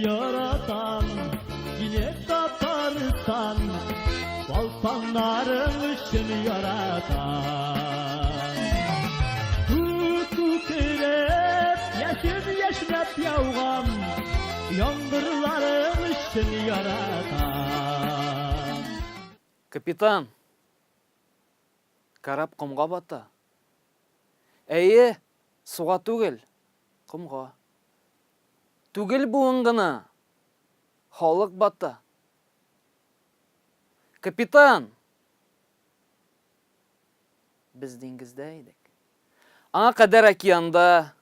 yaratan, yine Tataristan, Balkanların için yaratan. Tutuk edip, yeşil yeşilep yağan, yağmurların için yaratan. Капитан, карап құмға бата. Әйе, суға түгел, құмға. Түгел буын ғына, халық бата. Капитан, біз деңгізде едік. Аңа қадар океанда,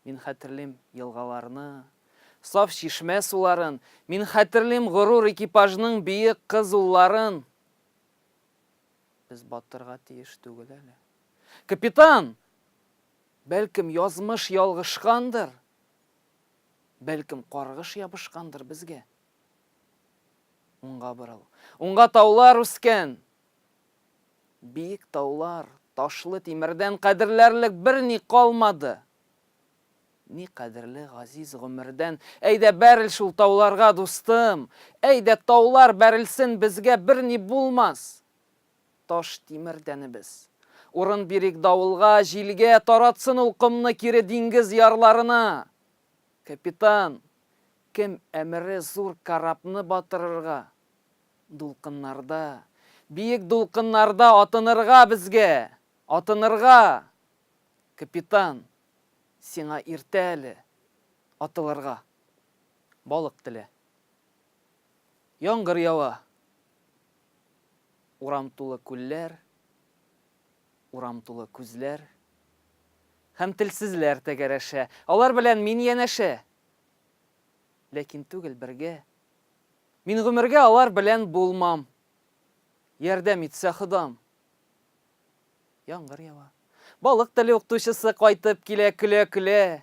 мен хәтерлем елғаларыны, саф шишмә суларын, мен хәтерлем ғұрур экипажының бейік қыз ұлларын. Біз баттырға тиеш түгел әлі. Капитан, бәлкім язмыш ялғышқандыр, бәлкім қарғыш ябышқандыр бізге. Онға бұрыл. Онға таулар үскен. Бейік таулар, ташлы темірден қадірлерлік бір ни қалмады. Ни қадірлі ғазиз ғұмірден. Әйдә бәріл шул тауларға достым. Әйдә таулар бәрілсін бізге бір ни болмас. Таш темірдені біз. Урын берек дауылға, жилге таратсын ұлқымны кері диңгіз ярларына. Капитан, кім әмірі зур карапны батырырға? Дулқыннарда, биік дулқыннарда атынырға бізге. Атынырға. Капитан, сеңа иртә әлі атылырға. Балық тілі. Яңғыр ява. Урам тулы күлләр, урам тулы күзләр, һәм телсезләр тәгәрәшә. Алар белән мин янәшә. Ләкин түгел бергә. Мин гомергә алар белән булмам. Ярдәм итсә Худам. Яңгыр ява. Балык теле укытучысы кайтып килә көлә-көлә.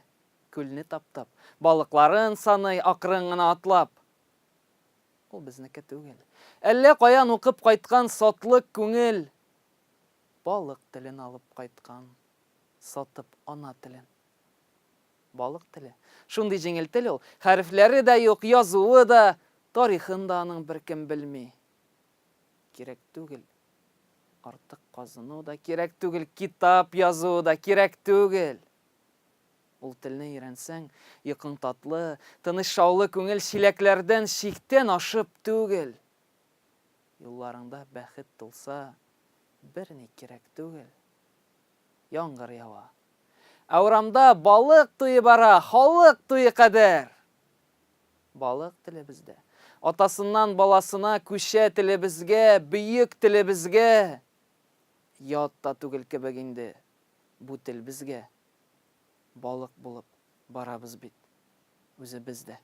Күлне таптап, балыкларын саный акрын гына атлап. Ул безнеке түгел. Әллә каян укып кайткан сатлык күңел. Балык телен алып кайткан, сатып ана телен. Балык теле. Шундый җиңел тел ул. Хәрефләре дә юк, язуы да, тарихын да аның беркем белми. Кирәк түгел. Артык казыну да кирәк түгел, китап язу да кирәк түгел. Ул телне өйрәнсәң, йокың татлы, тыныч шаулы күңел чиләкләрдән шиктән ашып түгел. Юлларыңда бәхет тулса, бер ни кирәк түгел. Яңгыр ява. Аурамда балык туйы бара, халык туйы кадәр. Балык теле бездә. Атасыннан баласына күчә теле безгә, бөек теле безгә. Ят та түгел кебек инде бу тел безгә. Балык булып барабыз бит. Үзе бездә.